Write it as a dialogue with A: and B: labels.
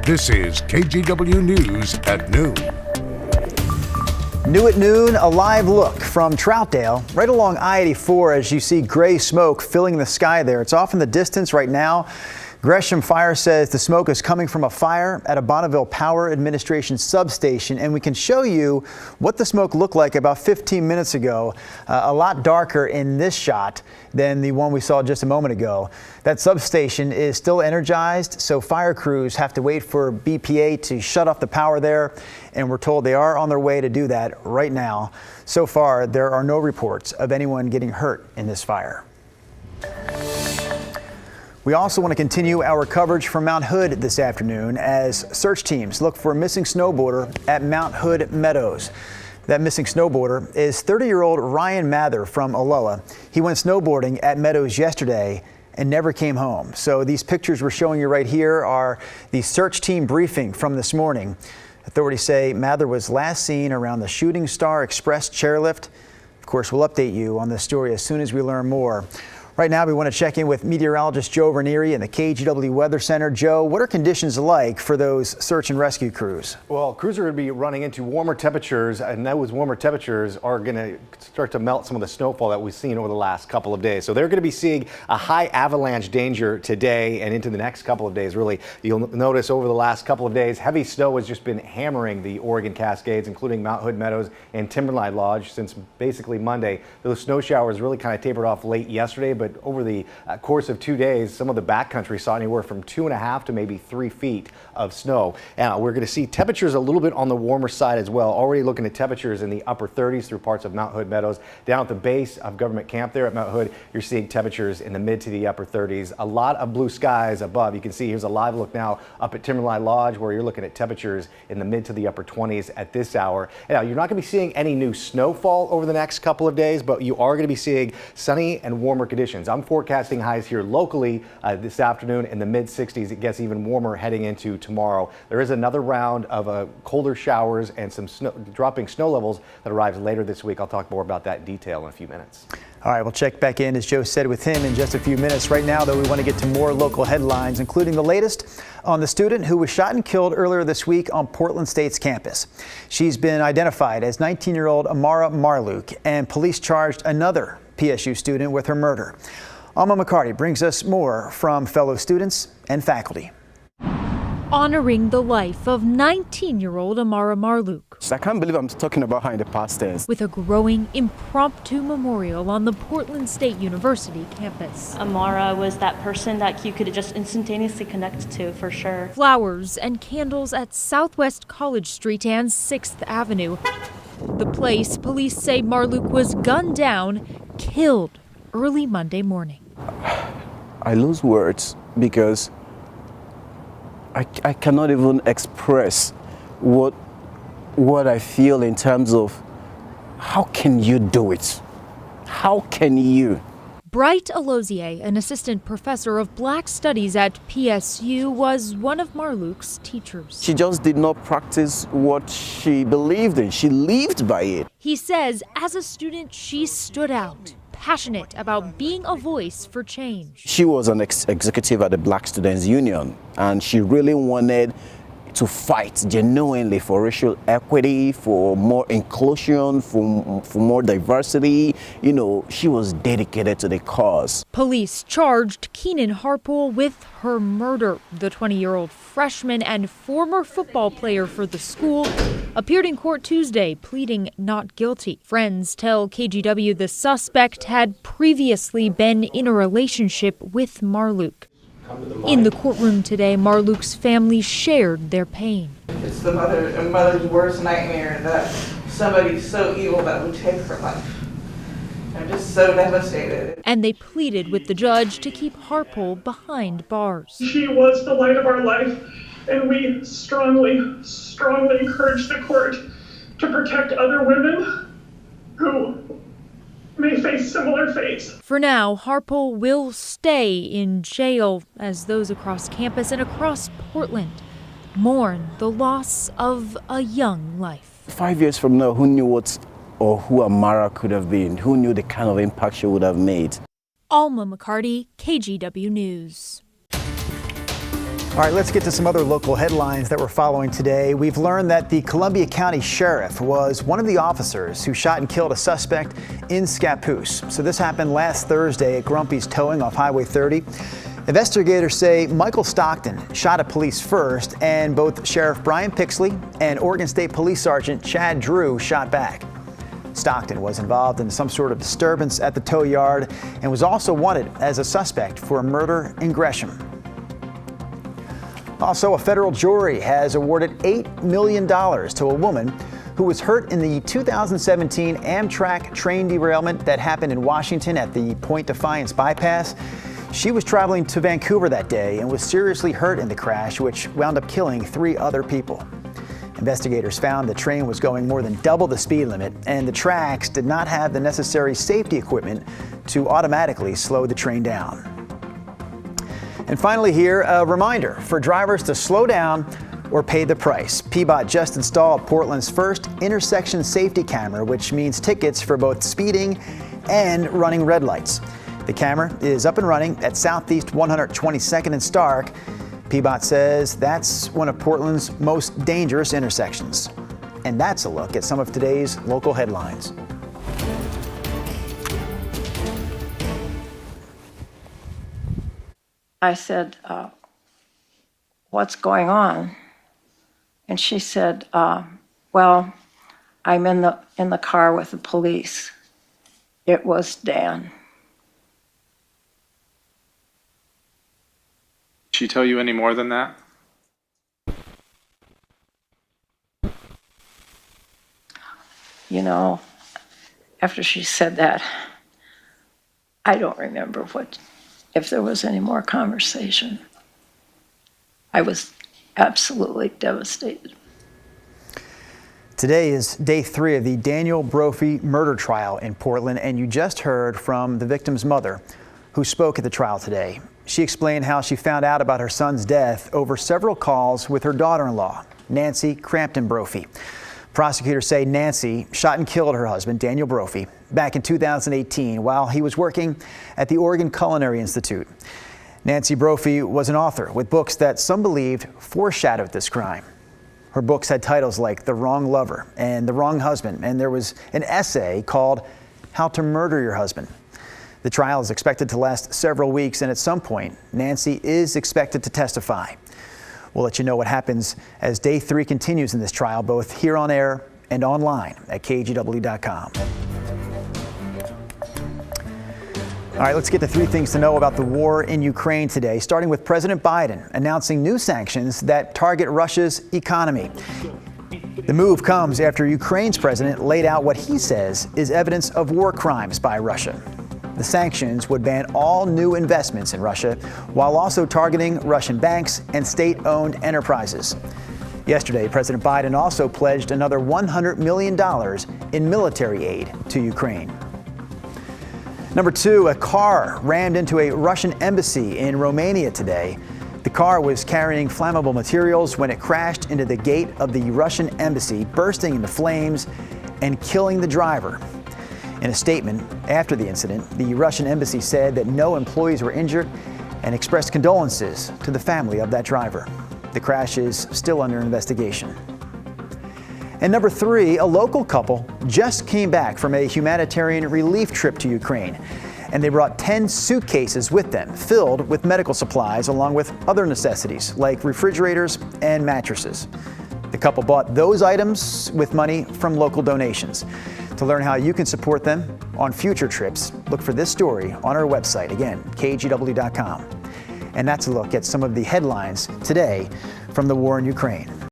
A: This is KGW News at noon.
B: New at noon, a live look from Troutdale, right along I-84 as you see gray smoke filling the sky there. It's off in the distance right now. Gresham Fire says the smoke is coming from a fire at a Bonneville Power Administration substation, and we can show you what the smoke looked like about 15 minutes ago. A lot darker in this shot than the one we saw just a moment ago. That substation is still energized, so fire crews have to wait for BPA to shut off the power there, and we're told they are on their way to do that right now. So far, there are no reports of anyone getting hurt in this fire. We also want to continue our coverage from Mount Hood this afternoon as search teams look for a missing snowboarder at Mount Hood Meadows. That missing snowboarder is 30-year-old Ryan Mather from Aloha. He went snowboarding at Meadows yesterday and never came home. So these pictures we're showing you right here are the search team briefing from this morning. Authorities say Mather was last seen around the Shooting Star Express chairlift. Of course, we'll update you on this story as soon as we learn more. Right now, we want to check in with meteorologist Joe Ranieri in the KGW Weather Center. Joe, what are conditions like for those search and rescue crews?
C: Well, crews are going to be running into warmer temperatures, and those warmer temperatures are going to start to melt some of the snowfall that we've seen over the last couple of days. So they're going to be seeing a high avalanche danger today and into the next couple of days. Really, you'll notice over the last couple of days, heavy snow has just been hammering the Oregon Cascades, including Mount Hood Meadows and Timberline Lodge since basically Monday. Those snow showers really kind of tapered off late yesterday, but over the course of 2 days, some of the backcountry saw anywhere from 2.5 to maybe 3 feet of snow. And we're going to see temperatures a little bit on the warmer side as well. Already looking at temperatures in the upper 30s through parts of Mount Hood Meadows. Down at the base of Government Camp there at Mount Hood, you're seeing temperatures in the mid to the upper 30s. A lot of blue skies above. You can see here's a live look now up at Timberline Lodge where you're looking at temperatures in the mid to the upper 20s at this hour. Now, you're not going to be seeing any new snowfall over the next couple of days, but you are going to be seeing sunny and warmer conditions. I'm forecasting highs here locally this afternoon in the mid 60s. It gets even warmer heading into tomorrow. There is another round of colder showers and some dropping snow levels that arrives later this week. I'll talk more about that in detail in a few minutes.
B: All right, we'll check back in, as Joe said, with him in just a few minutes. Right now, though, we want to get to more local headlines, including the latest on the student who was shot and killed earlier this week on Portland State's campus. She's been identified as 19-year-old Amara Marluke, and police charged another PSU student with her murder. Alma McCarty brings us more from fellow students and faculty.
D: Honoring the life of 19-year-old Amara Marluke.
E: I can't believe I'm talking about her in the past tense.
D: With a growing impromptu memorial on the Portland State University campus.
F: Amara was that person that you could just instantaneously connect to, for sure.
D: Flowers and candles at Southwest College Street and 6th Avenue. The place police say Marluke was gunned down, killed early Monday morning.
E: I lose words because I cannot even express what I feel in terms of how can you do it? How can you?
D: Bright Alozier, an assistant professor of Black Studies at PSU, was one of Marluke's teachers.
E: She just did not practice what she believed in. She lived by it.
D: He says as a student, she stood out, passionate about being a voice for change.
E: She was an executive at the Black Students Union, and she really wanted to fight genuinely for racial equity, for more inclusion, for more diversity. You know, she was dedicated to the cause.
D: Police charged Keenan Harpool with her murder. The 20-year-old freshman and former football player for the school appeared in court Tuesday, pleading not guilty. Friends tell KGW the suspect had previously been in a relationship with Marluke. In the courtroom today, Marluke's family shared their pain.
G: It's the mother's worst nightmare that somebody so evil that would take her life. I'm just so devastated.
D: And they pleaded with the judge to keep Harpool behind bars.
H: She was the light of our life, and we strongly encourage the court to protect other women who may face similar fates.
D: For now, Harpool will stay in jail as those across campus and across Portland mourn the loss of a young life.
E: 5 years from now, who knew who Amara could have been? Who knew the kind of impact she would have made?
D: Alma McCarty, KGW News.
B: All right, let's get to some other local headlines that we're following today. We've learned that the Columbia County Sheriff was one of the officers who shot and killed a suspect in Scappoose. So this happened last Thursday at Grumpy's Towing off Highway 30. Investigators say Michael Stockton shot at police first, and both Sheriff Brian Pixley and Oregon State Police Sergeant Chad Drew shot back. Stockton was involved in some sort of disturbance at the tow yard and was also wanted as a suspect for a murder in Gresham. Also, a federal jury has awarded $8 million to a woman who was hurt in the 2017 Amtrak train derailment that happened in Washington at the Point Defiance bypass. She was traveling to Vancouver that day and was seriously hurt in the crash, which wound up killing 3 other people. Investigators found the train was going more than double the speed limit, and the tracks did not have the necessary safety equipment to automatically slow the train down. And finally here, a reminder for drivers to slow down or pay the price. PBOT just installed Portland's first intersection safety camera, which means tickets for both speeding and running red lights. The camera is up and running at Southeast 122nd and Stark. PBOT says that's one of Portland's most dangerous intersections. And that's a look at some of today's local headlines.
I: I said, what's going on? And she said, well, I'm in the car with the police. It was Dan.
J: Did she tell you any more than that?
I: You know, after she said that, I don't remember if there was any more conversation. I was absolutely devastated.
B: Today is day 3 of the Daniel Brophy murder trial in Portland, and you just heard from the victim's mother, who spoke at the trial today. She explained how she found out about her son's death over several calls with her daughter-in-law, Nancy Crampton Brophy. Prosecutors say Nancy shot and killed her husband, Daniel Brophy, back in 2018 while he was working at the Oregon Culinary Institute. Nancy Brophy was an author with books that some believed foreshadowed this crime. Her books had titles like The Wrong Lover and The Wrong Husband, and there was an essay called How to Murder Your Husband. The trial is expected to last several weeks, and at some point, Nancy is expected to testify. We'll let you know what happens as day 3 continues in this trial, both here on air and online at KGW.com. All right, let's get to 3 things to know about the war in Ukraine today, starting with President Biden announcing new sanctions that target Russia's economy. The move comes after Ukraine's president laid out what he says is evidence of war crimes by Russia. The sanctions would ban all new investments in Russia while also targeting Russian banks and state-owned enterprises. Yesterday, President Biden also pledged another $100 million in military aid to Ukraine. Number 2, a car rammed into a Russian embassy in Romania today. The car was carrying flammable materials when it crashed into the gate of the Russian embassy, bursting into flames and killing the driver. In a statement after the incident, the Russian embassy said that no employees were injured and expressed condolences to the family of that driver. The crash is still under investigation. And number 3, a local couple just came back from a humanitarian relief trip to Ukraine, and they brought 10 suitcases with them filled with medical supplies along with other necessities like refrigerators and mattresses. The couple bought those items with money from local donations. To learn how you can support them on future trips, look for this story on our website, again, KGW.com. And that's a look at some of the headlines today from the war in Ukraine.